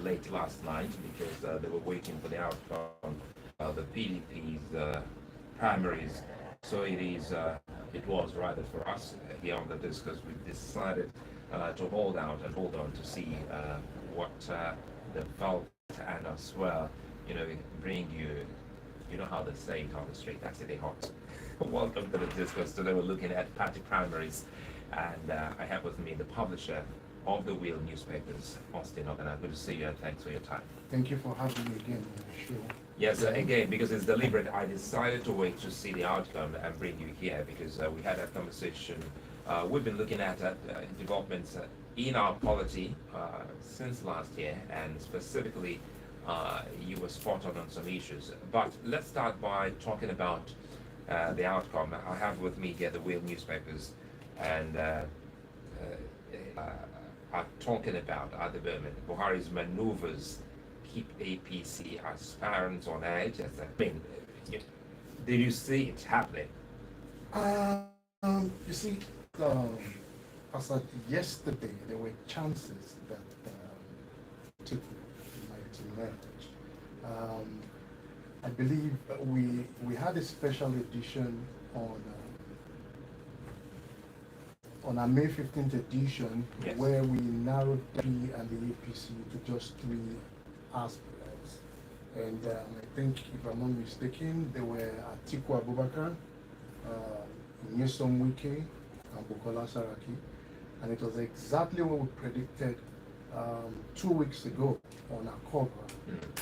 late last night because they were waiting for the outcome of the PDP's primaries. So it was rather for us here on the Discourse, we decided to hold out and hold on to see what the vote and as well, bring you, how they say it on the street, that's it hot. Welcome to the Discourse. Today we're looking at party primaries, and I have with me the publisher of the Wheel newspapers, Austin Ogana. Good to see you, and thanks for your time. Thank you for having me again. Sure. Yes, again, because it's deliberate, I decided to wait to see the outcome and bring you here because we had a conversation. We've been looking at developments in our polity since last year, and specifically, you were spot on some issues. But let's start by talking about the outcome. I have with me here the Wheel newspapers, and are talking about at the moment Buhari's maneuvers keep APC aspirants on edge. Did you see it happening? You see, as of yesterday, there were chances that Atiku might emerge. I believe we had a special edition on our May 15th edition, yes, where we narrowed the P and the APC to just 3 aspirants. And I think, if I'm not mistaken, they were Atiku Abubakar, Nyesom Wike, and Bukola Saraki. And it was exactly what we predicted 2 weeks ago on our cover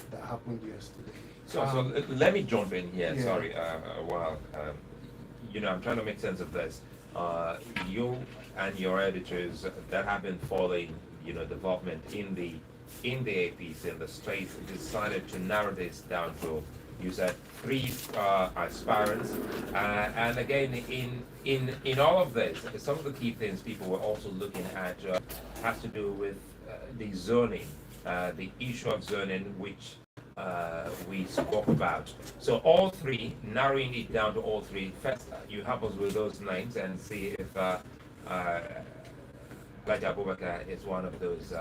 that happened yesterday. So let me jump in here. Yeah. Sorry, while I'm trying to make sense of this. You and your editors that have been following, development in the APC in the states decided to narrow this down to, you said, 3 aspirants, and again in all of this, some of the key things people were also looking at has to do with the zoning, the issue of zoning, which we spoke about. So all 3, narrowing it down to all 3. First, you help us with those names and see if Laja Abubakar is one of those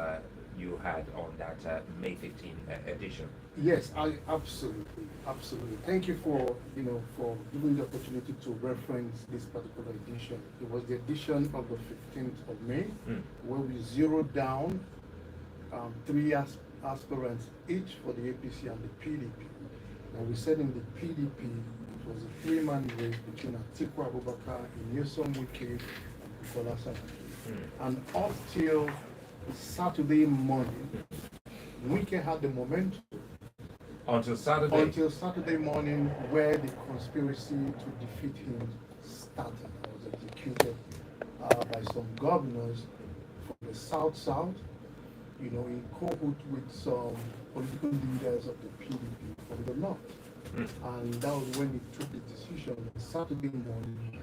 you had on that May 15 edition. Yes, absolutely. Thank you for giving the opportunity to reference this particular edition. It was the edition of the 15th of May, where we zeroed down 3 aspirants each for the APC and the PDP. And we said in the PDP it was a 3-man race between Atiku Abubakar, Nyesom Wike, and Bukola Saraki. And up till Saturday morning, Wike had the momentum. Until Saturday? Until Saturday morning, where the conspiracy to defeat him started. It was executed by some governors from the South, in cohort with some political leaders of the PDP from the North. And that was when he took the decision on Saturday morning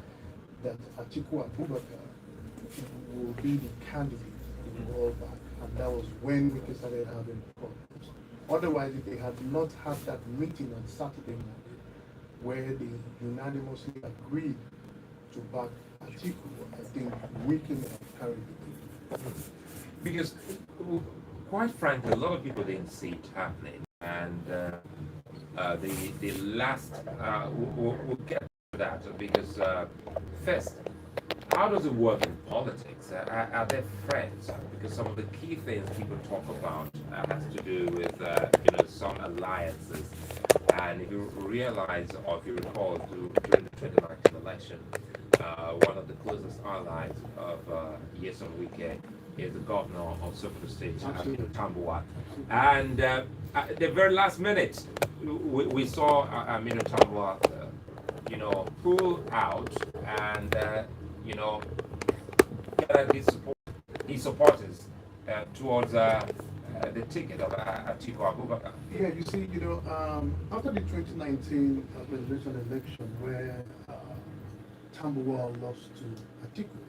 that Atiku Abubakar will be the candidate in the rollback. And that was when we started having problems. Otherwise, if they had not had that meeting on Saturday morning, where they unanimously agreed to back Atiku, I think we can have carried the day. Because, quite frankly, a lot of people didn't see it happening, and the last we'll get to that because first, how does it work in politics? Are there friends? Because some of the key things people talk about has to do with some alliances, and if you realize or if you recall during the 2019 election, one of the closest allies of Nyesom Wike is the governor of Sokoto State, Tambuwal. And at the very last minute, we saw Aminu Tambuwal, pull out and, get his supporters towards the ticket of Atiku Abubakar. Yeah, you see, after the 2019 presidential election where Tambuwal lost to Atiku,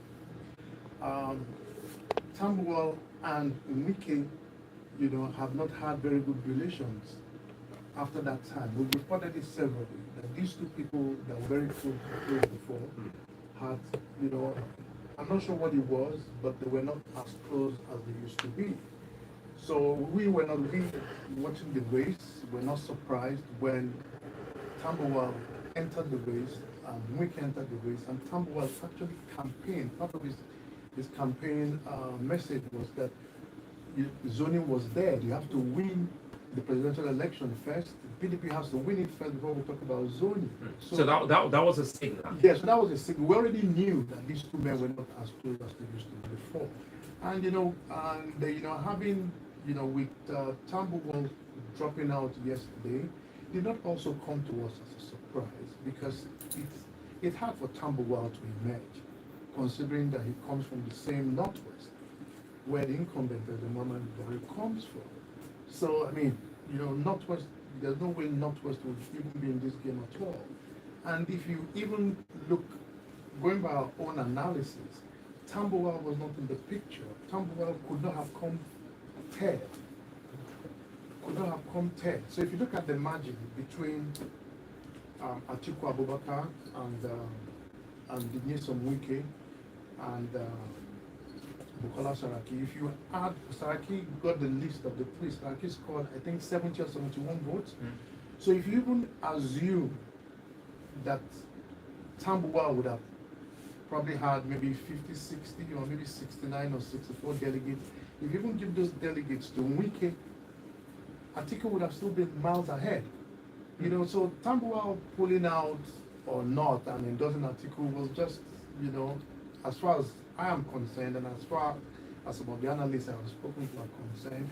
Tambuwal and Wike, have not had very good relations after that time. We reported it severally, that these 2 people that were very close before had, I'm not sure what it was, but they were not as close as they used to be. So we were not really watching the race. We're not surprised when Tambuwal entered the race, Wike entered the race, and Tambuwal actually campaigned. Part of his campaign message was that zoning was dead. You have to win the presidential election first. The PDP has to win it first before we talk about zoning. So that was a signal. Yes, that was a signal. We already knew that these two men were not as close as they used to be before. And having with Tambuwal dropping out yesterday, did not also come to us as a surprise because it's hard for Tambuwal to emerge, considering that he comes from the same Northwest, where the incumbent President Muhammadu Buhari comes from. So, I mean, Northwest, there's no way Northwest would even be in this game at all. And if you even look, going by our own analysis, Tambuwal was not in the picture. Tambuwal could not have come third. Could not have come third. So if you look at the margin between Atiku Abubakar and Nyesom Wike and Bukola Saraki, if you add, Saraki got the list of the three. Saraki scored, I think, 70 or 71 votes. So if you even assume that Tambuwal would have probably had maybe 50, 60, or maybe 69 or 64 delegates, if you even give those delegates to Wike, Atiku would have still been miles ahead. So Tambuwal pulling out or not and endorsing Atiku was just, as far as I am concerned, and as far as some of the analysts I have spoken to are concerned,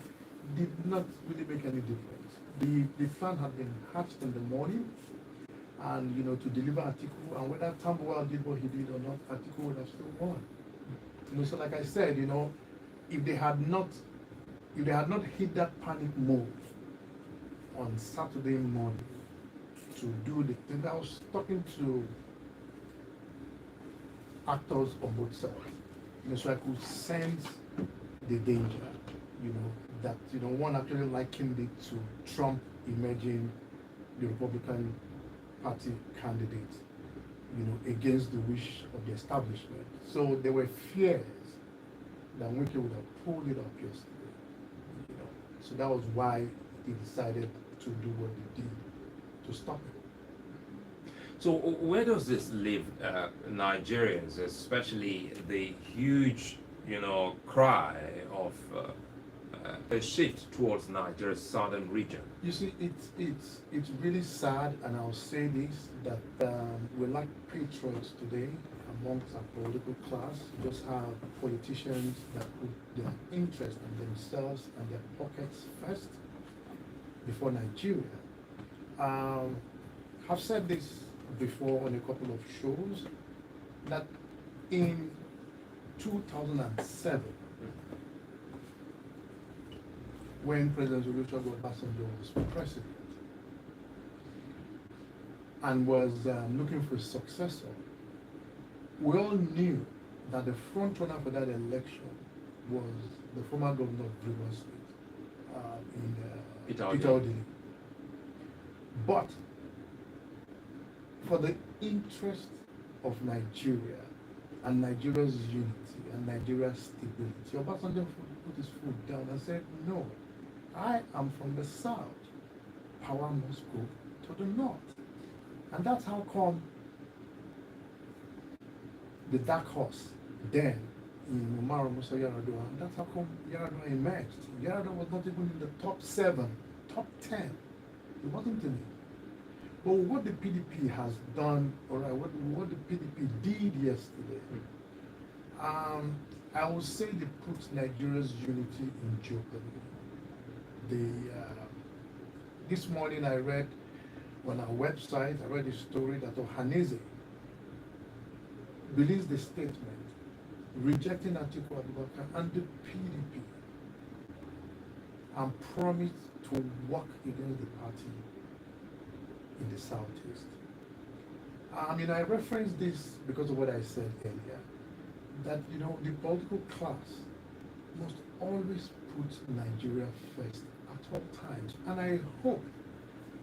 did not really make any difference. The plan had been hatched in the morning, and to deliver Atiku, and whether Tambuwal did what he did or not, Atiku would have still won. So like I said, if they had not hit that panic mode on Saturday morning to do the thing, I was talking to actors on both sides, so I could sense the danger, that one actually likened it to Trump emerging the Republican Party candidate, against the wish of the establishment. So there were fears that Wike would have pulled it up yesterday, So that was why he decided to do what he did to stop it. So where does this leave Nigerians, especially the huge, cry of a shift towards Nigeria's southern region? You see, it's really sad, and I'll say this, that we lack patriots today amongst our political class. We just have politicians that put their interest in themselves and their pockets first before Nigeria. I've said this before on a couple of shows, that in 2007, when President Olusegun Obasanjo was president and was looking for a successor, we all knew that the front runner for that election was the former governor of Rivers State, Peter Odili. But for the interest of Nigeria and Nigeria's unity and Nigeria's stability, Obasanjo put his foot down and said, no, I am from the south. Power must go to the north. And that's how come the dark horse then in Umaru Musa Yar'Adua, and that's how come Yar'Adua emerged. Yar'Adua was not even in the top 7, top 10. It wasn't in it. But what the PDP has done, or what the PDP did yesterday, I would say they put Nigeria's unity in jeopardy. This morning I read on our website, I read a story that Ohaneze released a statement rejecting Atiku Abubakar and the PDP and promised to work against the party in the southeast. I reference this because of what I said earlier, that the political class must always put Nigeria first at all times. And I hope,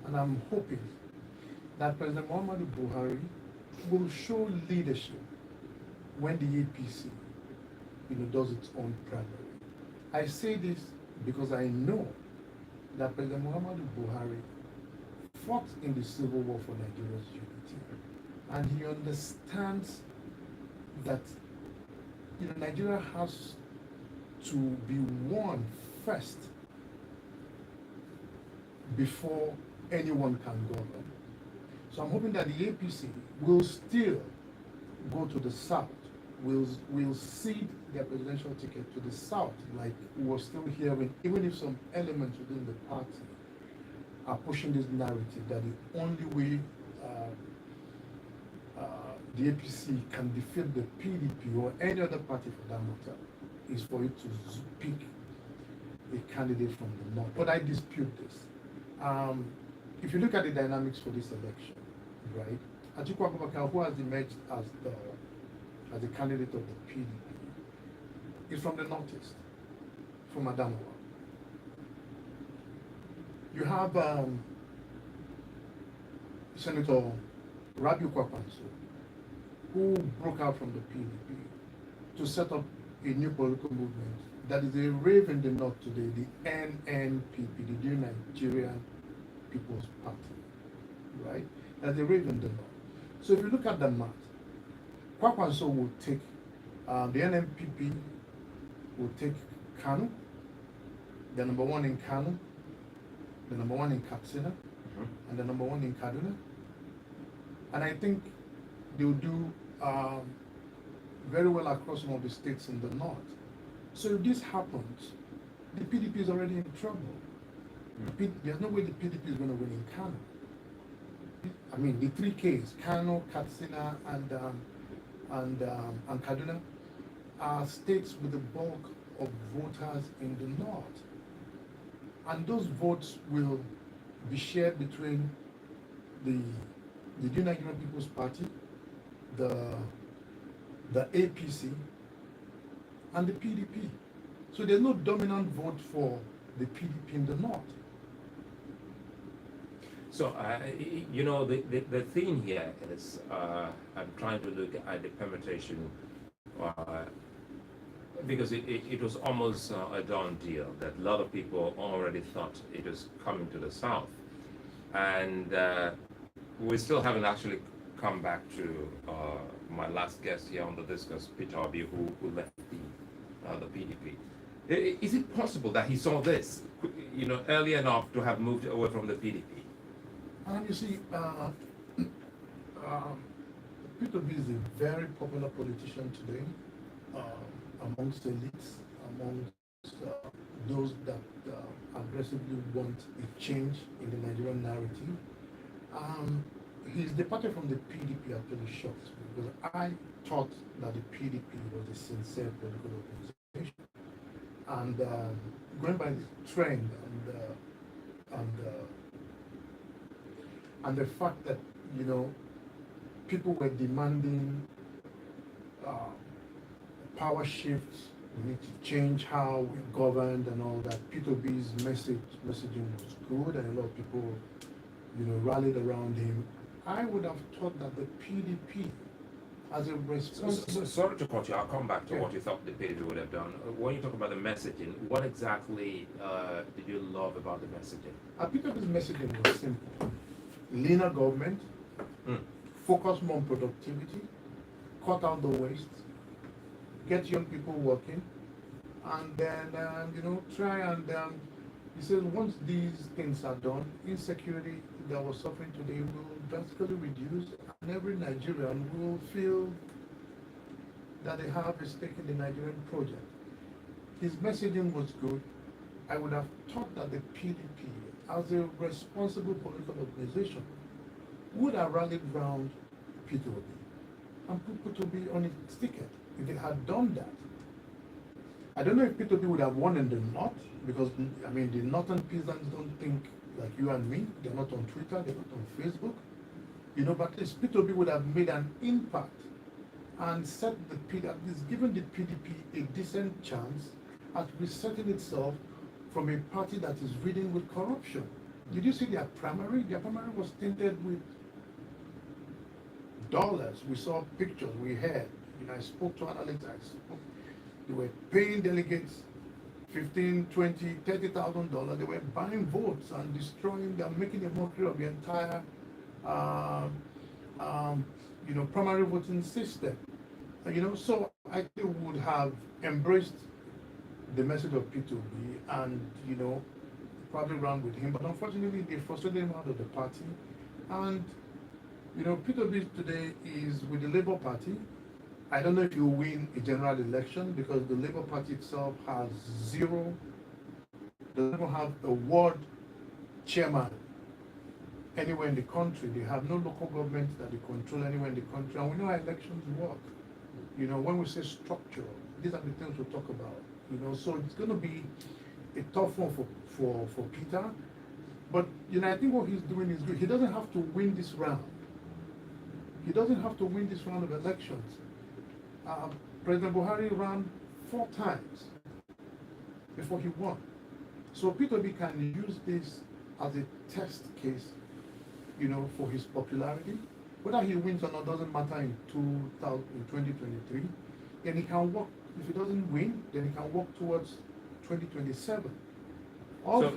and I'm hoping, that President Muhammadu Buhari will show leadership when the APC, does its own primary. I say this because I know that President Muhammadu Buhari fought in the civil war for Nigeria's unity, and he understands that Nigeria has to be won first before anyone can govern. So I'm hoping that the APC will still go to the south, will cede their presidential ticket to the south, like we were still hearing, even if some elements within the party are pushing this narrative that the only way the APC can defeat the PDP or any other party for that matter is for it to pick a candidate from the north. But I dispute this. If you look at the dynamics for this election, right, Atiku Abubakar, who has emerged as the candidate of the PDP, is from the northeast, from Adamawa. You have Senator Rabiu Kwakwanso, who broke out from the PDP to set up a new political movement that is a rave in the north today, the NNPP, the New Nigerian People's Party, right? That's a rave in the north. So if you look at the map, Kwakwanso will take, the NNPP will take Kanu, the number one in Kanu, the number one in Katsina, and the number one in Kaduna. And I think they will do very well across some of the states in the north. So if this happens, the PDP is already in trouble. There's no way the PDP is going to win in Kano. I mean, the three Ks, Kano, Katsina, and Kaduna, are states with the bulk of voters in the north. And those votes will be shared between the New Nigerian People's Party, the APC, and the PDP. So there's no dominant vote for the PDP in the north. So, the thing here is, I'm trying to look at the permutation, because it was almost a done deal that a lot of people already thought it was coming to the south. And we still haven't actually come back to my last guest here on the Discourse, Peter Obi, who left the PDP. Is it possible that he saw this, early enough to have moved away from the PDP? And you see, Peter Obi is a very popular politician today, amongst elites, amongst those that aggressively want a change in the Nigerian narrative. His departure from the PDP actually shocked me, because I thought that the PDP was a sincere political organization. And going by the trend and the fact that people were demanding power shifts, we need to change how we governed and all that. Peter B's messaging was good, and a lot of people rallied around him. I would have thought that the PDP, as a response. Sorry to cut you. I'll come back to what you thought the PDP would have done. When you talk about the messaging, what exactly did you love about the messaging? Peter B's messaging was simple: leaner government, focus more on productivity, cut out the waste, get young people working, and then try and he says once these things are done, insecurity that was suffering today will drastically reduce, and every Nigerian will feel that they have a stake in the Nigerian project. His messaging was good. I would have thought that the PDP, as a responsible political organization, would have rallied round Peter Obi and put Peter Obi on its ticket. If they had done that, I don't know if Peter Obi would have won in the north, because the northern peasants don't think like you and me. They're not on Twitter, they're not on Facebook. But at least Peter Obi would have made an impact and set at least given the PDP a decent chance at resetting itself from a party that is ridden with corruption. Did you see their primary? Their primary was tinted with dollars. We saw pictures, we heard. I spoke to analysts. They were paying delegates 15, 20, $30,000. They were buying votes and destroying them, making a mockery of the entire, uh, um, primary voting system. So I think we would have embraced the message of P2B and, probably run with him. But unfortunately, they frustrated him out of the party. And, P2B today is with the Labour Party. I don't know if you win a general election because the Labour Party itself has zero, doesn't even have a ward chairman anywhere in the country. They have no local government that they control anywhere in the country. And we know how elections work. When we say structure, these are the things we talk about. So it's going to be a tough one for Peter. But, I think what he's doing is good. He doesn't have to win this round. He doesn't have to win this round of elections. President Buhari ran 4 times before he won. So Peter B can use this as a test case, for his popularity. Whether he wins or not doesn't matter in 2023. Then he can work, if he doesn't win, then he can work towards 2027.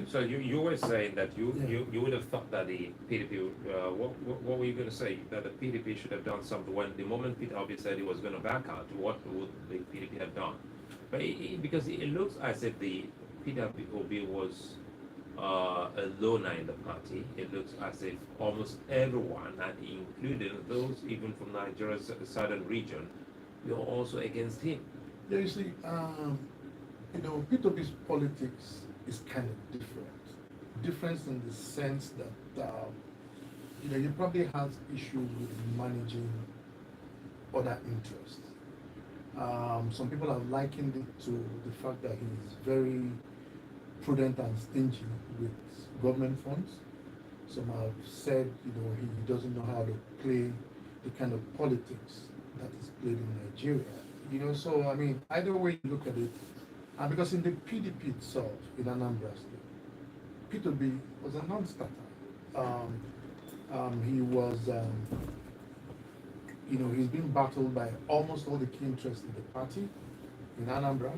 So you were saying that you would have thought that the PDP, what were you going to say? That the PDP should have done something when the moment Peter Obi said he was going to back out, what would the PDP have done? But because it looks as if the PDP was a loner in the party. It looks as if almost everyone, and including those even from Nigeria's southern region, were also against him. Yeah, you see, P2B's politics is kind of different. Difference in the sense that, he probably has issues with managing other interests. Some people have likened it to the fact that he's very prudent and stingy with government funds. Some have said, he doesn't know how to play the kind of politics that is played in Nigeria. So, either way you look at it, and because in the PDP itself, in Anambra State, P2B was a non-starter. He was, he's been battled by almost all the key interests in the party in Anambra.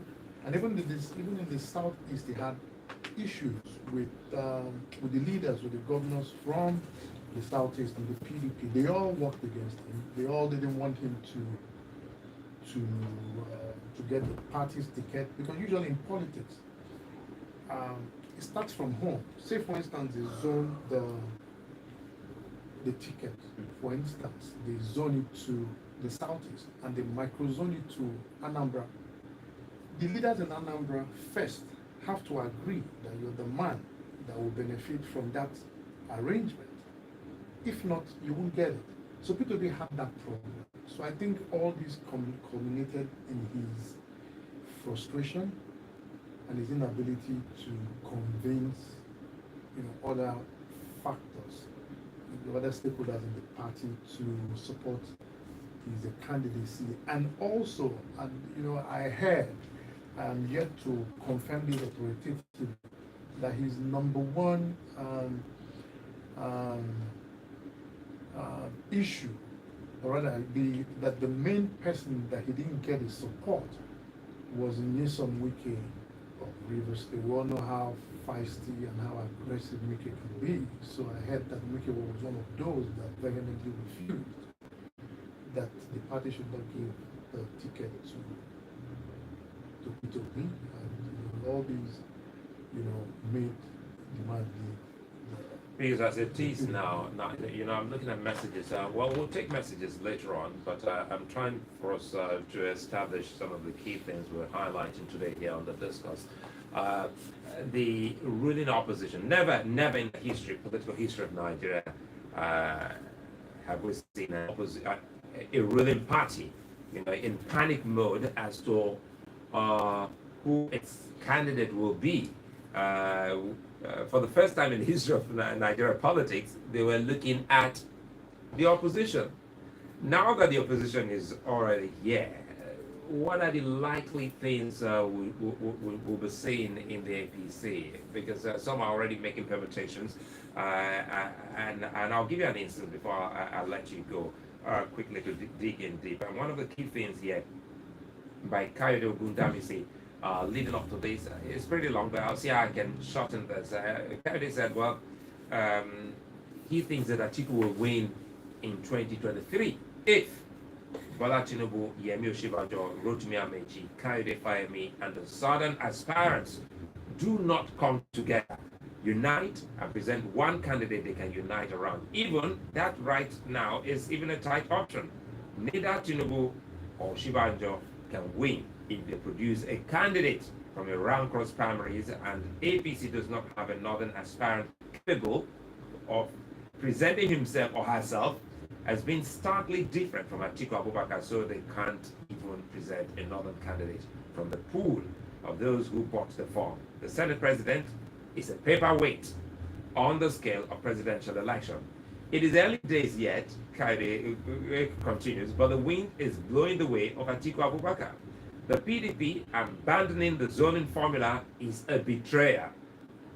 And even in the southeast, he had issues with the leaders, with the governors from the southeast and the PDP. They all worked against him. They all didn't want him to get the party's ticket, because usually in politics, it starts from home. Say, for instance, they zone the ticket. For instance, they zone it to the southeast and they microzone it to Anambra. The leaders in Anambra first have to agree that you're the man that will benefit from that arrangement. If not, you won't get it. So P2B had that problem. So I think all this culminated in his frustration and his inability to convince, other factors, the other stakeholders in the party to support his candidacy. And also, I heard, I'm yet to confirm this authoritatively, that his number one issue, or rather, that the main person that he didn't get his support was Nyesom Wike of Rivers State. We all know how feisty and how aggressive Wike can be. So I heard that Wike was one of those that vehemently refused that the party should not give the ticket to P2P. And all these, made the man leave. Because as it is now, I'm looking at messages. Well, we'll take messages later on, but I'm trying for us to establish some of the key things we're highlighting today here on the Discourse. The ruling opposition, never in the political history of Nigeria, have we seen a ruling party, in panic mode as to who its candidate will be. For the first time in the history of Nigeria politics, they were looking at the opposition. Now that the opposition is already here, what are the likely things we'll be seeing in the APC? Because some are already making permutations, and I'll give you an instance before I let you go quickly to dig in deep. And one of the key things here by Kayode Ogundamisi, leading up to this. It's pretty long, but I'll see how I can shorten this. Kennedy said, well, he thinks that Atiku will win in 2023 if Bola Tinubu, Yemi Osinbajo, Rotimi Amechi, Kayode Fayemi, and the Southern aspirants do not come together, unite, and present one candidate they can unite around. Even that right now is even a tight option. Neither Tinubu or Shibanjo can win if they produce a candidate from a round-cross primaries and APC does not have a northern aspirant capable of presenting himself or herself as being starkly different from Atiku Abubakar, so they can't even present a northern candidate from the pool of those who bought the form. The Senate president is a paperweight on the scale of presidential election. It is early days yet, Kaide continues, but the wind is blowing the way of Atiku Abubakar. The PDP abandoning the zoning formula is a betrayal.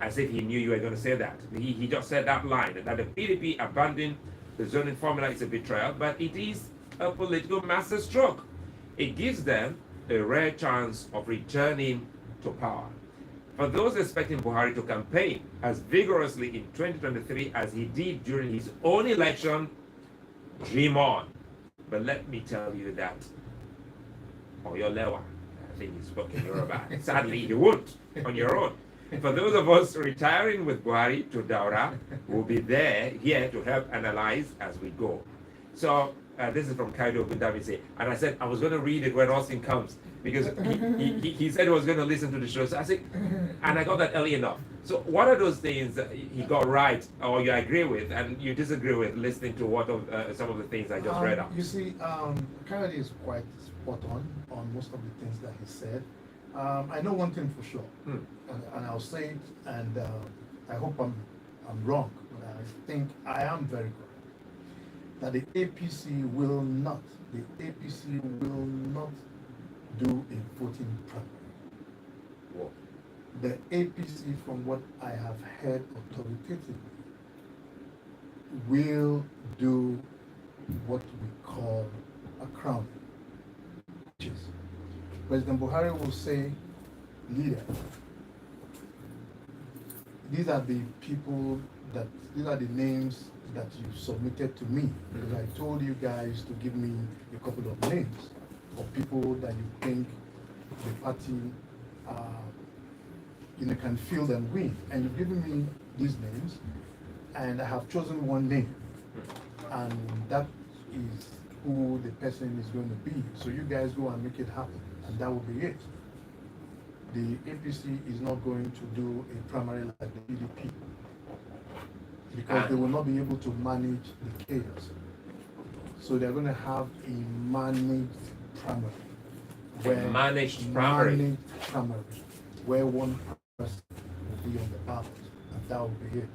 As if he knew you were going to say that. He just said that line, that the PDP abandoning the zoning formula is a betrayal, but it is a political masterstroke. It gives them a rare chance of returning to power. For those expecting Buhari to campaign as vigorously in 2023 as he did during his own election, dream on. But let me tell you that Oyolewa, I think he spoke in Yoruba, sadly you won't on your own. For those of us retiring with Buhari to Daura, we'll be here to help analyze as we go. So this is from Kaido Gundabise, and I said I was going to read it when Austin comes because he said he was going to listen to the show. So I said, and I got that early enough. So what are those things that he got right, or you agree with, and you disagree with, listening to what of some of the things I just read out? You see, Kennedy is quite spot on most of the things that he said. I know one thing for sure, and I'll say it, and I hope I'm wrong, but I think I am very correct, that the APC will not do a voting primary. What? The APC, from what I have heard authoritatively, will do what we call a crowning, which is President Buhari will say, leader, these are the people these are the names that you submitted to me. Because I told you guys to give me a couple of names of people that you think the party can field and win. And you've given me these names, and I have chosen one name. And that is who the person is going to be. So you guys go and make it happen. And that will be it. The APC is not going to do a primary like the PDP because they will not be able to manage the chaos. So they're going to have a managed primary. Managed primary, where one person will be on the ballot, and that will be it.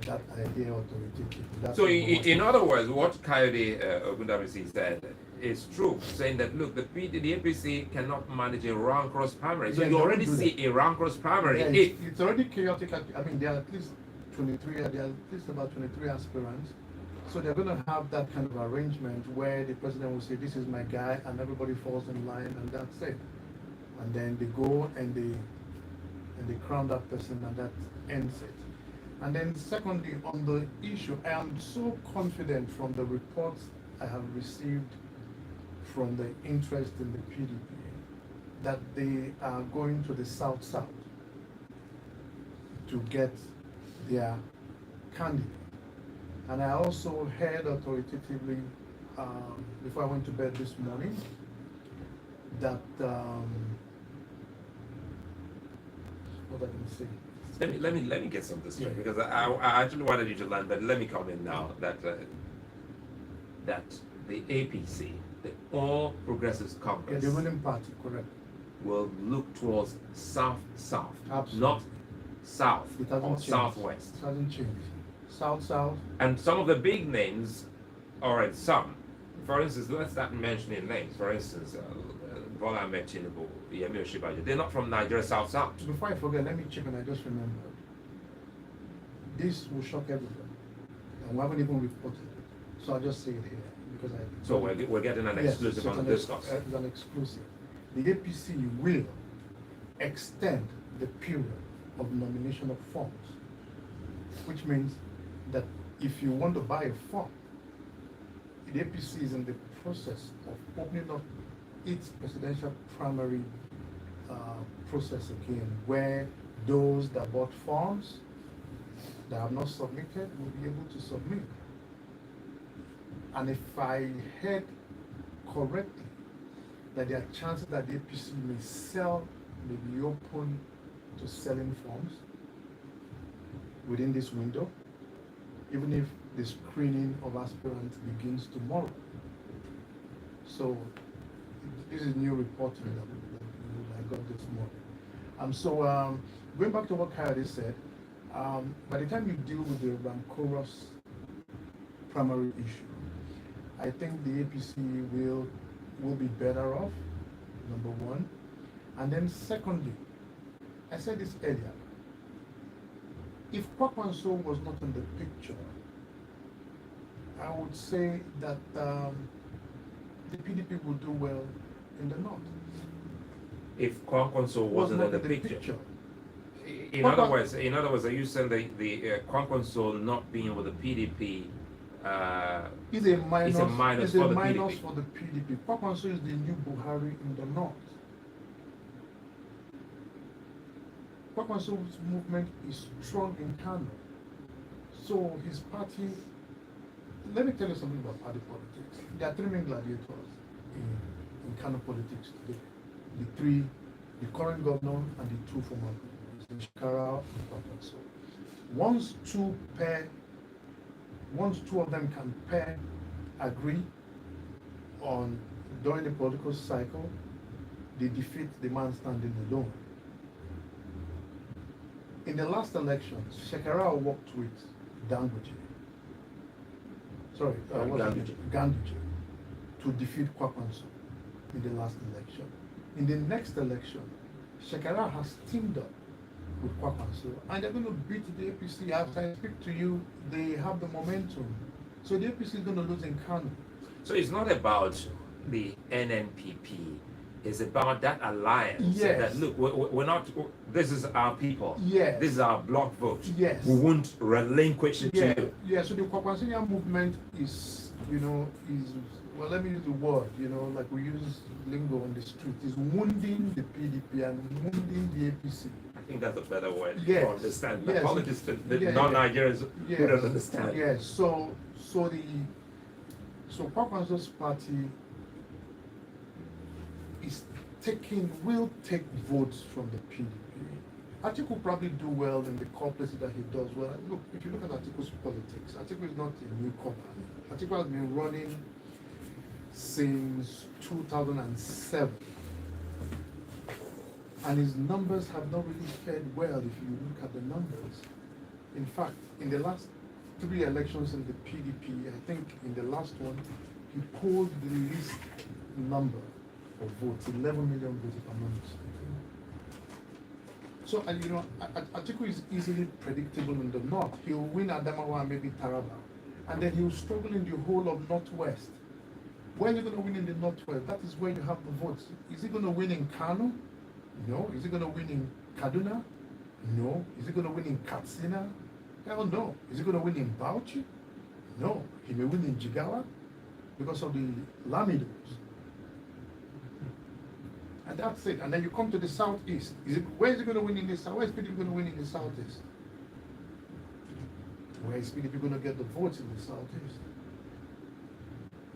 That idea authoritative. So in other words, what Kayode Ogundabisi said is true, saying that look, the APC cannot manage a round-cross primary. So you already see a round-cross primary. Yeah, it's already chaotic. I mean, there are at least 23. There are at least about 23 aspirants. So they're going to have that kind of arrangement where the president will say, "This is my guy," and everybody falls in line, and that's it. And then they go and they crown that person, and that ends it. And then secondly, on the issue, I am so confident from the reports I have received from the interest in the PDP that they are going to the South to get their candidate. And I also heard authoritatively, before I went to bed this morning, that, what I can say? Let me get something straight, because I actually wanted you to learn, but let me come in now that that the APC, the All Progressives Congress, the ruling party, correct, will look towards south, absolutely, not south or changed. southwest. It hasn't changed. South. And some of the big names, or some, for instance, let's start mentioning names. For instance, Bola Ahmed Tinubu, Yemi Osinbajo, they're not from Nigeria South. Before I forget, let me check, and I just remembered. This will shock everybody, and we haven't even reported it. So I'll just say it here because I. So we're getting an exclusive on Discourse. It's an exclusive. The APC will extend the period of nomination of forms, which means that if you want to buy a form, the APC is in the process of opening up its presidential primary process again, where those that bought forms that have not submitted will be able to submit. And if I heard correctly, that there are chances that the APC may be open to selling forms within this window, even if the screening of aspirants begins tomorrow. So this is new reporting that I got this morning. Going back to what Coyote said, by the time you deal with the rancorous primary issue, I think the APC will be better off, number one. And then secondly, I said this earlier, if Kwakwanso was not in the picture, I would say that the PDP would do well in the north. If Kwankwaso wasn't in the picture. In other words, are you saying the Kwankwaso not being with the PDP is a minus for the PDP. Kwakwanso is the new Buhari in the north. Kwakwanso's movement is strong in Kano. So his party, let me tell you something about party politics. There are three main gladiators in Kano politics today. The current governor and the two former governors, Shekara and Kwakwanso. Once two of them can agree on during the political cycle, they defeat the man standing alone. In the last elections, Shekara worked with Ganduje to defeat Kwakwanso in the last election. In the next election, Shekara has teamed up with Kwakwanso, and they're going to beat the APC. After I speak to you, they have the momentum. So the APC is going to lose in Kano. So it's not about the NNPP. It's about that alliance. Yes. That look, we're not. This is our people. Yes. This is our block vote. Yes. We won't relinquish it to you. Yeah. So the Kwakwanso movement is, well, let me use the word, like we use lingo on the street, is wounding the PDP and wounding the APC. I think that's a better word Yes. to understand. The Yes. politics, the non-Nigerians who don't understand. Yes. So Kwakwanso's party will take votes from the PDP. Atiku will probably do well in the core places that he does well. Look, if you look at Atiku's politics, Atiku is not a newcomer. Atiku has been running since 2007. And his numbers have not really fared well if you look at the numbers. In fact, in the last 3 elections in the PDP, I think in the last one, he pulled the least number of votes, 11 million votes if I'm not mistaken. So, Atiku is easily predictable in the north. He'll win Adamawa and maybe Taraba. And then he'll struggle in the whole of Northwest. Where are you going to win in the Northwest? That is where you have the votes. Is he going to win in Kano? No. Is he going to win in Kaduna? No. Is he going to win in Katsina? Hell no. Is he going to win in Bauchi? No. He may win in Jigawa because of the Lamidos. And that's it. And then you come to the southeast. Where is he going to win in the south? Where is PDP going to win in the southeast? Where is PDP going to get the votes in the southeast?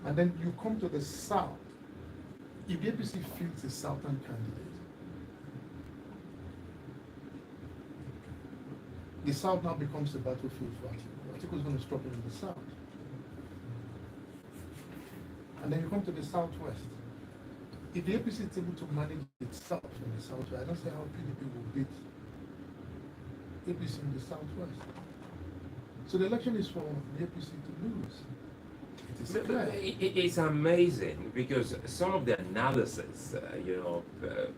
And then you come to the south. If the APC fields a southern candidate, the south now becomes a battlefield for Atiku. Atiku is going to struggle in the south. And then you come to the southwest. If the APC is able to manage itself in the southwest, I don't see how PDP will beat APC in the southwest. So the election is for the APC to lose. It's amazing because some of the analysis,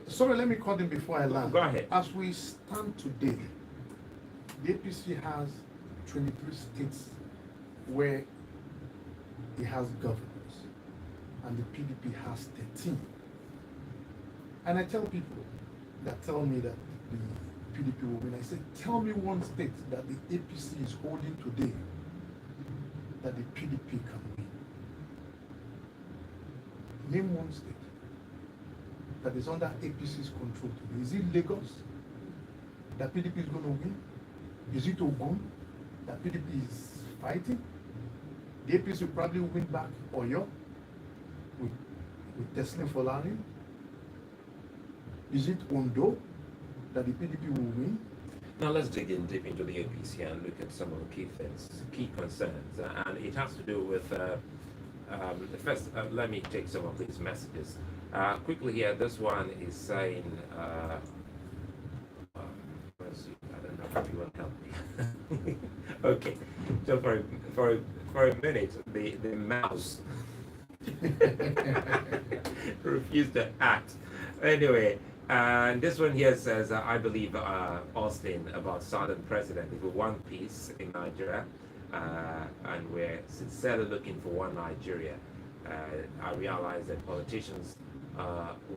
Sorry, let me cut in before I land. Go ahead. As we stand today, the APC has 23 states where it has governors, and the PDP has 13. And I tell people, that tell me that the PDP will win. I said, tell me one state that the APC is holding today that the PDP can win. Name one state that is under APC's control today. Is it Lagos that PDP is going to win? Is it Ogun that PDP is fighting? The APC will probably win back Oyo with Teslim Folani. Is it Ondo that the PDP will win? Now let's dig in deep into the APC and look at some of the key things, key concerns, and it has to do with. First, let me take some of these messages quickly here. This one is saying, I don't know if you want to help me. Okay, so for a minute, the mouse refused to act. Anyway, and this one here says, I believe Austin about Southern president. If we want peace in Nigeria, and we're sincerely looking for one Nigeria, I realize that politicians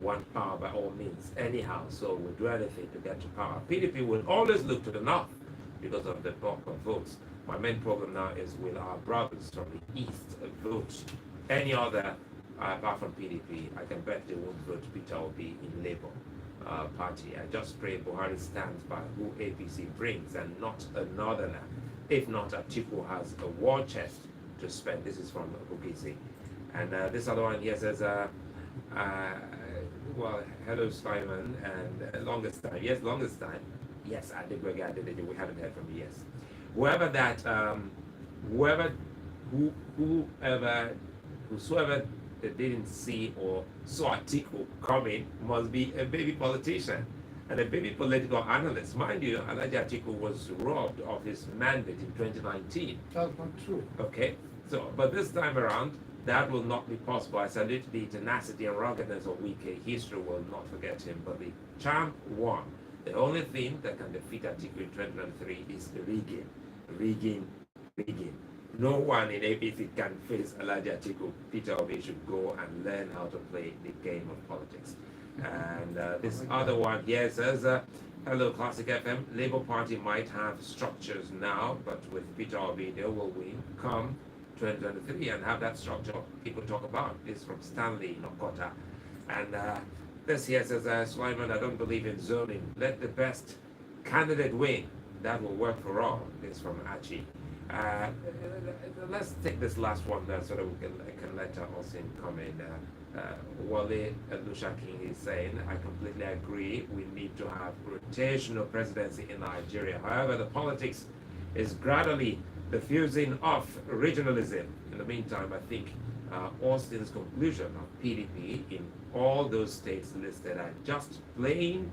want power by all means, anyhow, so we'll do anything to get to power. PDP will always look to the north because of the bulk of votes. My main problem now is, will our brothers from the east vote any other apart from PDP? I can bet they won't vote Peter Obi in Labour Party. I just pray Buhari stands by who APC brings and not a northerner. If not, Atiku has a war chest to spend. This is from Bugisi. And this other one here says, well, hello Simon, and longest time. Yes, longest time. Yes, I did. We haven't heard from you. Yes, whoever that, whosoever that didn't see or saw Atiku coming must be a baby politician and a baby political analyst. Mind you, Alhaji Atiku was robbed of his mandate in 2019. That's not true. Okay, so but this time around, that will not be possible. I salute the tenacity and ruggedness of Wike. History will not forget him. But the champ won. The only thing that can defeat Atiku in 2023 is the rigging. No one in APC can face Alhaji Atiku. Peter Obi should go and learn how to play the game of politics. And this other one here says, hello Classic FM. Labour Party might have structures now, but with Peter Obi, they will win come 2023 and have that structure people talk about. This is from Stanley Nokota. And this here says, Sulaiman, I don't believe in zoning. Let the best candidate win. That will work for all. This is from Achi. Let's take this last one there so that we can let Austin come in. Wale Lushaking is saying, I completely agree. We need to have rotational presidency in Nigeria. However, the politics is gradually diffusing off regionalism. In the meantime, I think Austin's conclusion of PDP in all those states listed are just playing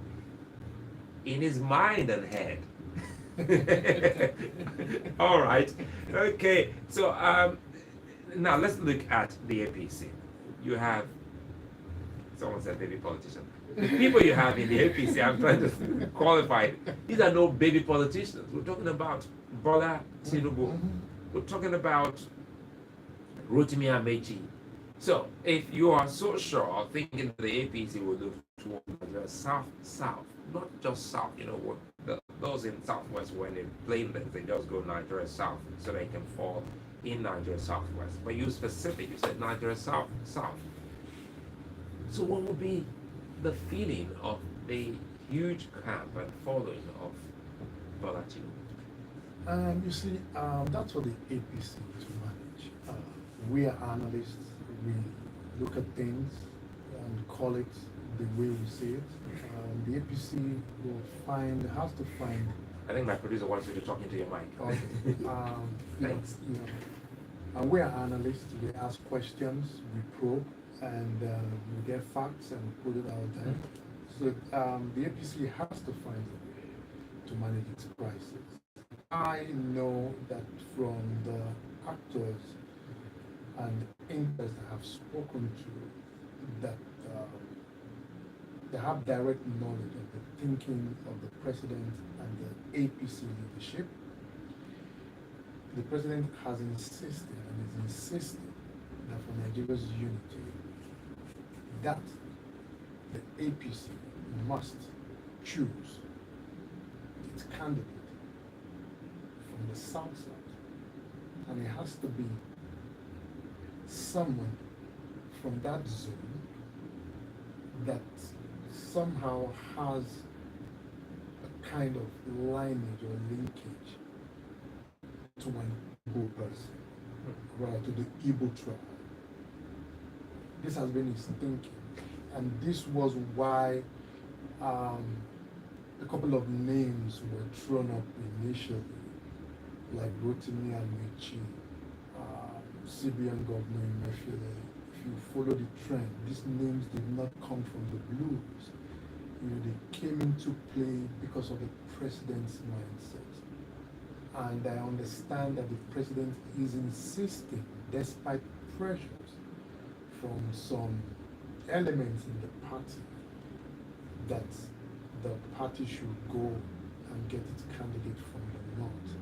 in his mind and head. All right. Okay. So now let's look at the APC. You have, someone said baby politician. The people you have in the APC, I'm trying to qualify it. These are no baby politicians. We're talking about Bola Tinubu. We're talking about Rotimi Amechi. So if you are so sure, thinking the APC will look towards the south, not just south, you know, what those in southwest, when they blame them, they just go Nigeria south so they can fall in Nigeria southwest. But you specific, you said Nigeria south. So what would be the feeling of the huge camp and following of Bola Tinubu? You see, that's for the APC to manage. We are analysts. We look at things and call it the way we see it. The APC has to find. I think my producer wants you to talk into your mic. Okay. Thanks. And we are analysts. We ask questions, we probe, and we get facts and put it out there. So the APC has to find a way to manage its crisis. I know that from the actors and interests I have spoken to, that they have direct knowledge of the thinking of the president and the APC leadership. The president has insisted and is insisting that for Nigeria's unity, that the APC must choose its candidate from the South South, and it has to be someone from that zone that somehow has a kind of lineage or linkage to an Igbo person, right, to the Igbo tribe. This has been his thinking, and this was why a couple of names were thrown up initially, like Rotimi and Mechi, CBN Governor Emefiele. If you follow the trend, these names did not come from the blues. You know, they came into play because of the president's mindset. And I understand that the president is insisting, despite pressures from some elements in the party, that the party should go and get its candidate from the north.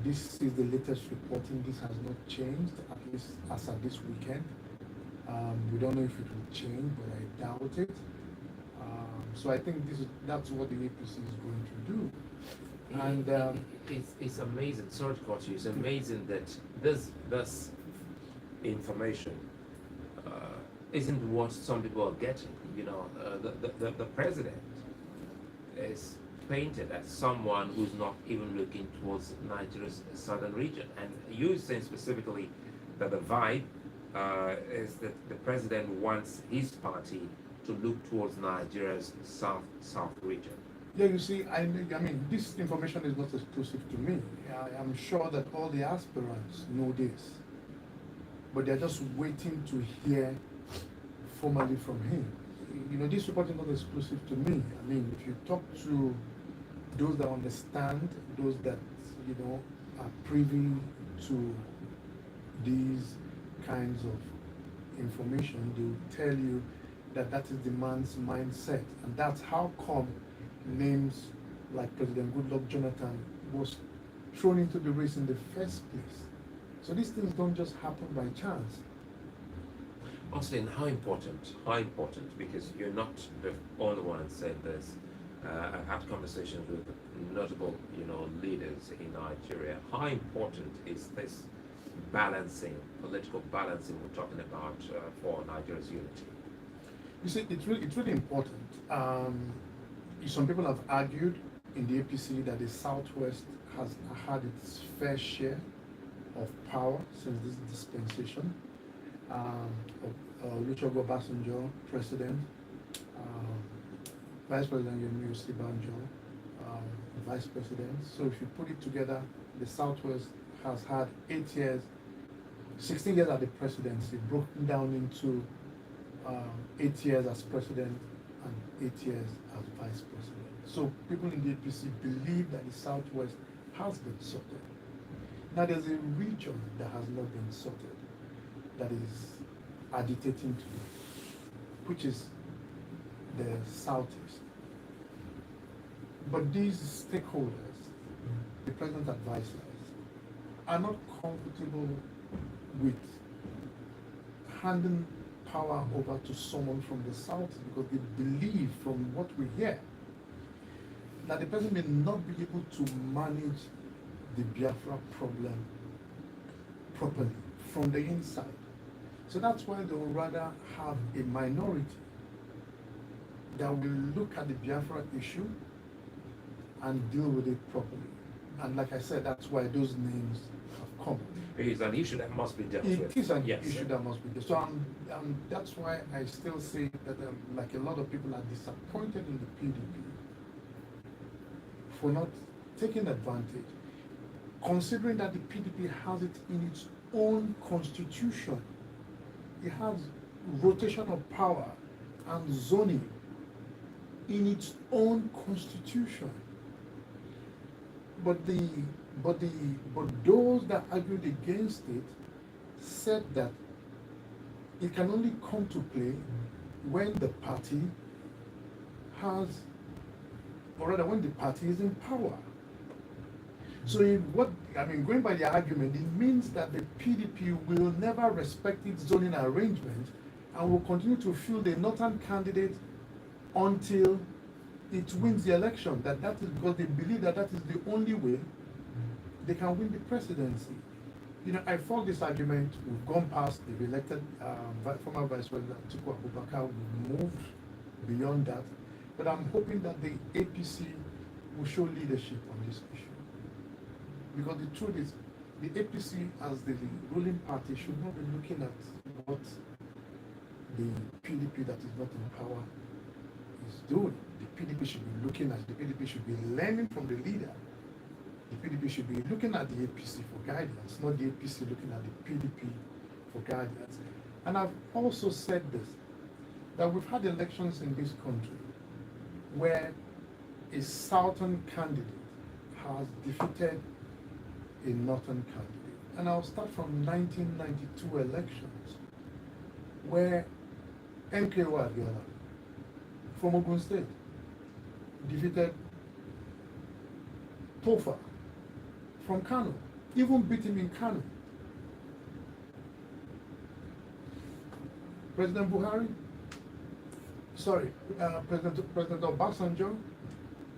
This is the latest reporting. This has not changed, at least as of this weekend. We don't know if it will change, but I doubt it. So I think that's what the APC is going to do. And it's amazing. Sorry to cut you. It's amazing that this information isn't what some people are getting. You know, the president is painted as someone who's not even looking towards Nigeria's southern region, and you saying specifically that the vibe is that the president wants his party to look towards Nigeria's south region. yeah, you see, I mean, this information is not exclusive to me. I'm sure that all the aspirants know this, but they're just waiting to hear formally from him. You know, this report is not exclusive to me. I mean, if you talk to those that understand, those that, you know, are privy to these kinds of information, they will tell you that that is the man's mindset. And that's how come names like President Goodluck Jonathan was thrown into the race in the first place. So these things don't just happen by chance. Austin, how important, because you're not the only one that said this. I've had conversations with notable, you know, leaders in Nigeria. How important is this balancing, political balancing we're talking about for Nigeria's unity? You see, it's really important. Some people have argued in the APC that the Southwest has had its fair share of power since this dispensation. Olusegun Obasanjo, President, Vice President Yemi Osibanjo, Vice President. So if you put it together, the Southwest has had 8 years, 16 years at the presidency, broken down into 8 years as president and 8 years as vice president. So people in the APC believe that the Southwest has been sorted. Now there's a region that has not been sorted, that is agitating to, which is the Southeast. But these stakeholders, the president's advisors, are not comfortable with handing power over to someone from the South, because they believe, from what we hear, that the president may not be able to manage the Biafra problem properly from the inside. So that's why they will rather have a minority that will look at the Biafra issue and deal with it properly. And like I said, that's why those names have come. It is an issue that must be dealt with. It is an issue that must be dealt with. So that's why I still say that like a lot of people are disappointed in the PDP for not taking advantage, considering that the PDP has it in its own constitution. It has rotation of power and zoning in its own constitution. But those that argued against it said that it can only come to play when the party has, or rather when the party is in power. So going by the argument, it means that the PDP will never respect its zoning arrangement and will continue to field a northern candidate until it wins the election. That is because they believe that that is the only way they can win the presidency. You know, I fought this argument. We've gone past. They've elected former Vice President Atiku Abubakar. We've moved beyond that. But I'm hoping that the APC will show leadership on this issue. Because the truth is, the APC as the ruling party should not be looking at what the PDP that is not in power is doing. The PDP should be looking at, the PDP should be learning from the leader. The PDP should be looking at the APC for guidance, not the APC looking at the PDP for guidance. And I've also said this, that we've had elections in this country where a southern candidate has defeated a northern candidate. And I'll start from 1992 elections where MKO Abiola from Ogun State defeated Tofa from Kano, even beat him in Kano. President Obasanjo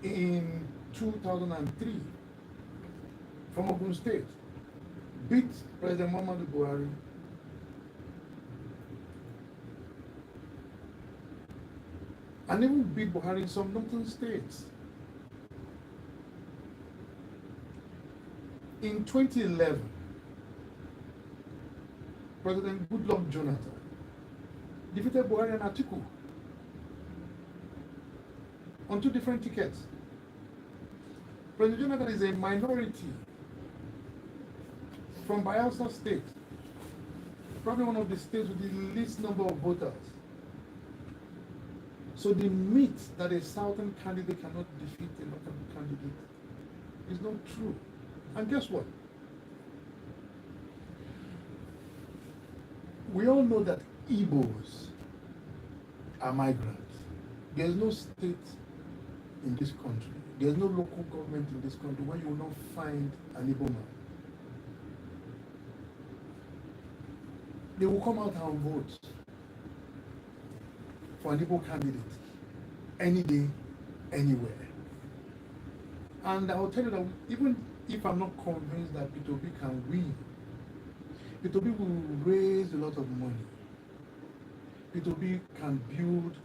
in 2003 from Ogun State beat President Muhammadu Buhari and even beat Buhari in some northern states. In 2011, President Goodluck Jonathan defeated Buhari and Atiku on two different tickets. President Jonathan is a minority from Bayelsa State, probably one of the states with the least number of voters. So the myth that a southern candidate cannot defeat a northern candidate is not true. And guess what? We all know that Igbos are migrants. There's no state in this country, there's no local government in this country where you will not find an Igbo man. They will come out and vote for an Igbo candidate any day, anywhere. And I will tell you that even if I'm not convinced that P2B can win, P2B will raise a lot of money. P2B can build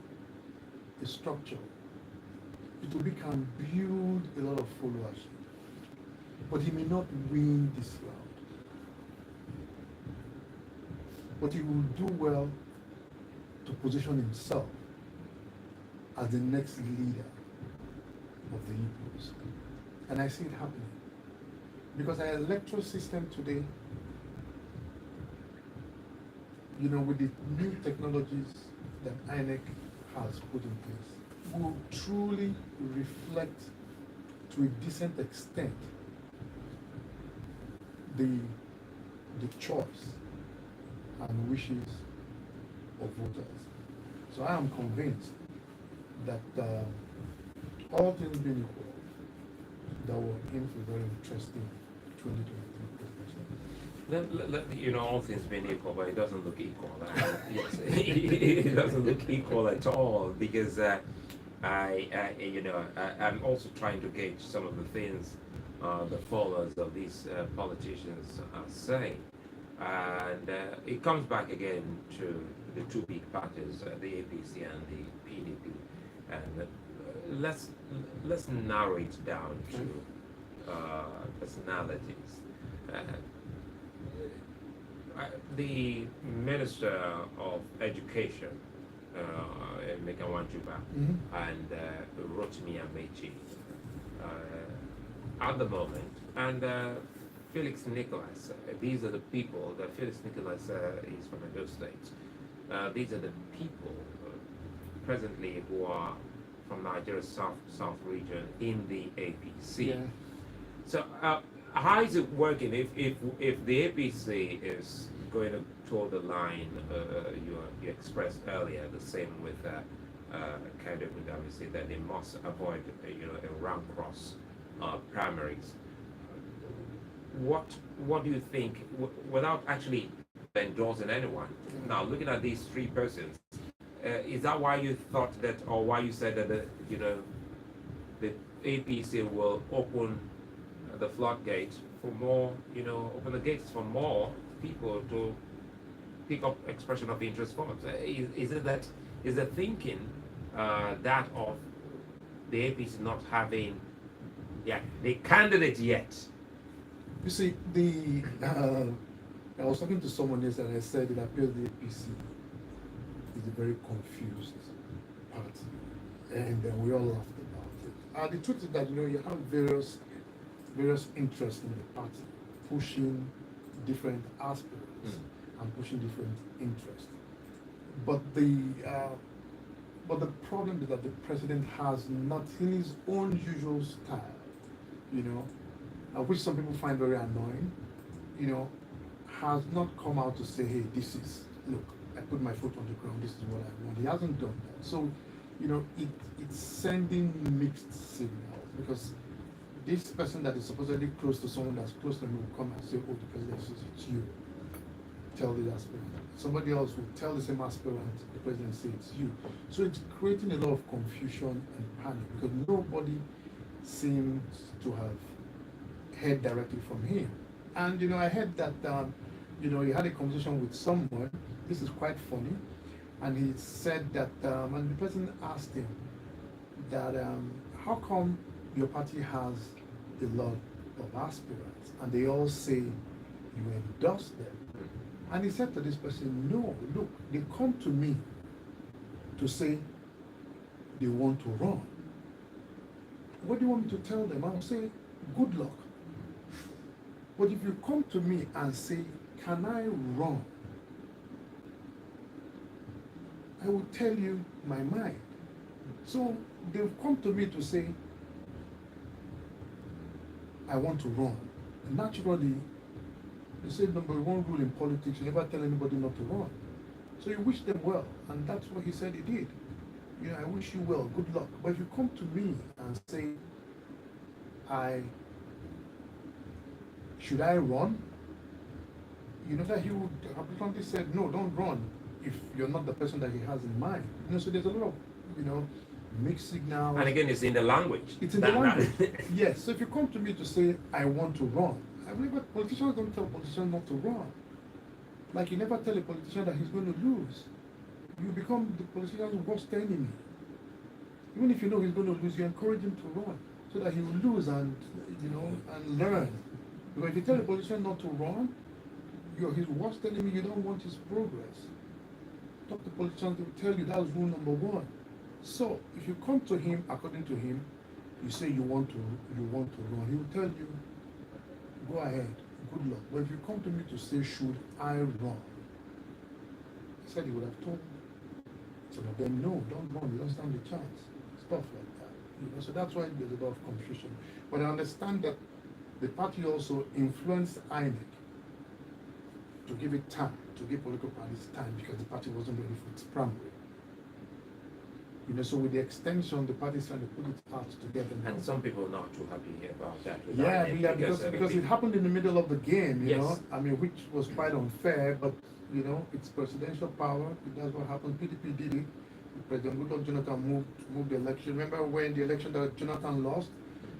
a structure. P2B can build a lot of followers. But he may not win this round. But he will do well to position himself as the next leader of the Igbos. And I see it happening. Because our electoral system today, you know, with the new technologies that INEC has put in place, will truly reflect to a decent extent the choice and wishes of voters. So I am convinced that all things being equal, that we're in for a very interesting 2023 presidential. You know, all things being equal, but it doesn't look equal. Yes, it doesn't look equal at all because I'm also trying to gauge some of the things the followers of these politicians are saying, and it comes back again to the two big parties, the APC and the PDP, and let's narrow it down to personalities. The Minister of Education, Emeka Wanjuba, and Rotimi Amechi at the moment, and Felix Nicholas. These are the people that Felix Nicholas is from Edo State. These are the people presently who are from Nigeria's south region in the APC. Yeah. So how is it working if the APC is going to toe the line you expressed earlier, the same with kind of obviously that they must avoid a rank cross primaries. What do you think, without actually endorsing anyone? Now looking at these three persons, is that why you thought that, or why you said that APC will open the floodgate for more, open the gates for more people to pick up expression of interest forms. Is it that, is the thinking that of the APC not having the candidate yet? You see, I was talking to someone yesterday and I said it appears the APC is a very confused party, and we all laughed about it. The truth is that you have various interests in the party pushing different aspirants and pushing different interests. But the problem is that the president has not in his own usual style, which some people find very annoying, has not come out to say, hey, this is, look, I put my foot on the ground, this is what I want. He hasn't done that. So, it's sending mixed signals, because this person that is supposedly close to someone that's close to him will come and say, oh, the president says it's you. Tell the aspirant. Somebody else will tell the same aspirant, the president says it's you. So it's creating a lot of confusion and panic, because nobody seems to have heard directly from him. And I heard that he had a conversation with someone. This is quite funny. And he said that, and the person asked him that, how come your party has a lot of aspirants and they all say you endorse them? And he said to this person, no, look, they come to me to say they want to run. What do you want me to tell them? I'll say, good luck. But if you come to me and say, can I run? I will tell you my mind. So they've come to me to say, I want to run. Naturally, they say number one rule in politics, you never tell anybody not to run. So you wish them well, and that's what he said he did. I wish you well, good luck. But if you come to me and say, should I run? That he would have probably said, no, don't run if you're not the person that he has in mind. So there's a lot of, mixed signals. And again, it's in the language. It's in the language. Yes. So if you come to me to say, I want to run, I believe that politicians don't tell politicians not to run. Like you never tell a politician that he's going to lose. You become the politician's worst enemy. Even if you know he's going to lose, you encourage him to run so that he will lose and and learn. Because if you tell a politician not to run, you're his worst enemy. You don't want his progress. Talk to politicians, they'll tell you that's rule number one. So if you come to him, according to him, you say you want to run, he will tell you, go ahead, good luck. But if you come to me to say, should I run? He said he would have told some of them, no, don't run, you don't stand a chance. Stuff like that. So that's why there's a lot of confusion. But I understand that the party also influenced INEC to give it time, to give political parties time, because the party wasn't ready for its primary. So with the extension, the party is trying to put its out together now. And some people are not too happy about that. Yeah, because it happened in the middle of the game, you know. I mean, which was quite unfair, but it's presidential power. That's what happened. PDP did it. President Goodluck Jonathan moved the election. Remember when the election that Jonathan lost?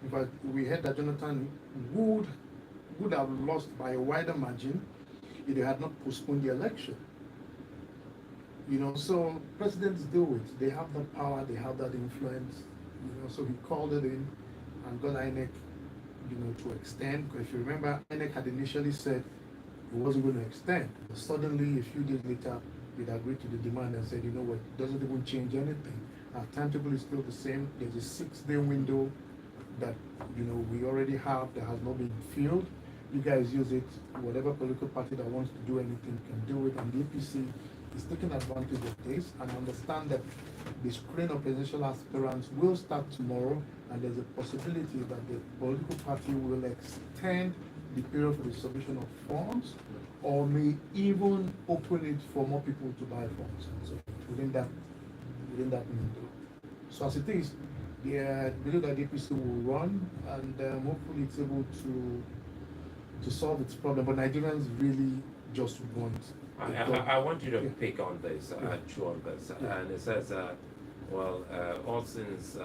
In fact, we heard that Jonathan would have lost by a wider margin if they had not postponed the election. So presidents do it. They have that power, they have that influence. So he called it in and got INEC, to extend. Because if you remember, INEC had initially said it wasn't going to extend. But suddenly, a few days later, it agreed to the demand and said, you know what, it doesn't even change anything. Our timetable is still the same. There's a 6-day window that we already have that has not been filled. You guys use it. Whatever political party that wants to do anything can do it. And the APC is taking advantage of this, and I understand that the screening of presidential aspirants will start tomorrow, and there's a possibility that the political party will extend the period for the submission of forms, or may even open it for more people to buy forms. So within that window. So as it is, I believe that the APC will run, and hopefully it's able to solve its problem. But Nigerians really just want. I want you to pick on this, chew on this. And it says, Austin's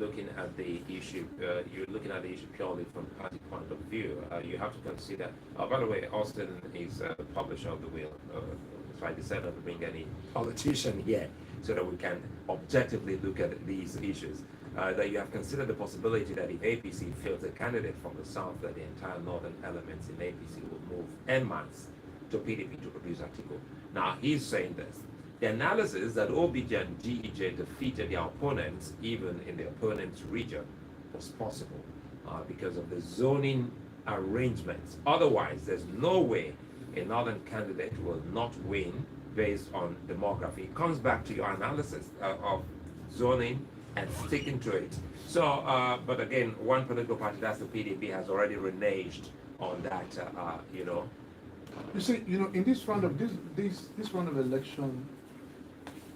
looking at the issue, purely from party point of view. You have to consider. By the way, Austin is the publisher of the will. So I decided not to bring any politician here so that we can objectively look at these issues. That you have considered the possibility that if APC fields a candidate from the south, that the entire northern elements in APC will move en masse to PDP to produce Atiku. Now he's saying this. The analysis that OBJ and GEJ defeated their opponents, even in the opponent's region, was possible because of the zoning arrangements. Otherwise, there's no way a northern candidate will not win based on demography. It comes back to your analysis of zoning and sticking to it. So, but again, one political party, that's the PDP, has already reneged on that, you know. You see, in this round of this round of election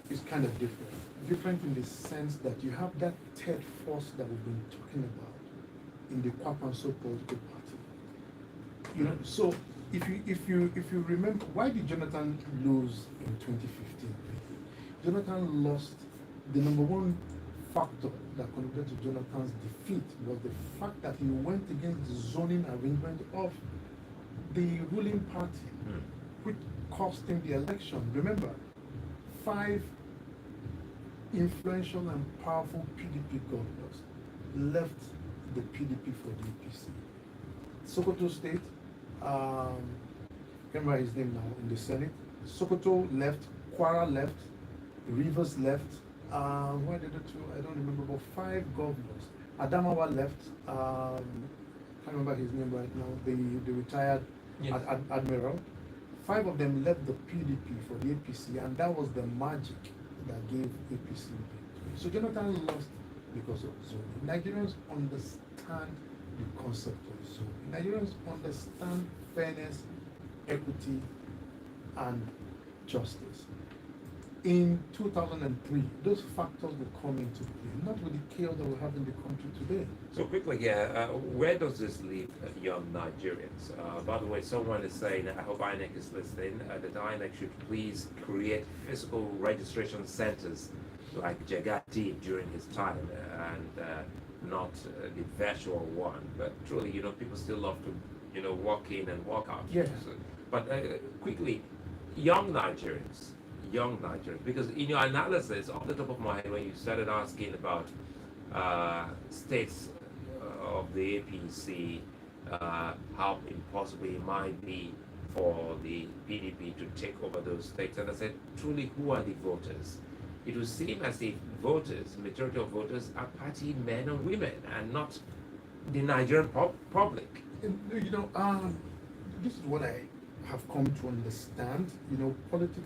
is kind of different. Different in the sense that you have that third force that we've been talking about in the Kwapanso political party. So if you remember, why did Jonathan lose in 2015? Jonathan lost. The number one factor that contributed to Jonathan's defeat was the fact that he went against the zoning arrangement of the ruling party, which cost him the election. Remember, 5 influential and powerful PDP governors left the PDP for the APC. Sokoto State, can't remember his name now, in the Senate. Sokoto left, Kwara left, Rivers left. Where did the two? I don't remember, but 5 governors. Adamawa left. Can't remember his name right now. The retired admiral. 5 of them left the PDP for the APC, and that was the magic that gave APC victory. So Jonathan lost because of zoning. Nigerians understand the concept of zoning. Nigerians understand fairness, equity, and justice. In 2003, those factors will come into play, not with the chaos that we have in the country today. So quickly here, where does this leave young Nigerians? By the way, someone is saying, I hope INEC is listening, that INEC should please create physical registration centers like Jega did during his time, and not the virtual one. But truly, people still love to, walk in and walk out. Yes. So, but quickly, young Nigerians, because in your analysis, off the top of my head, when you started asking about states of the APC, how impossible it might be for the PDP to take over those states, and I said, truly, who are the voters? It would seem as if majority of voters are party men and women, and not the Nigerian public. This is what I have come to understand. Politics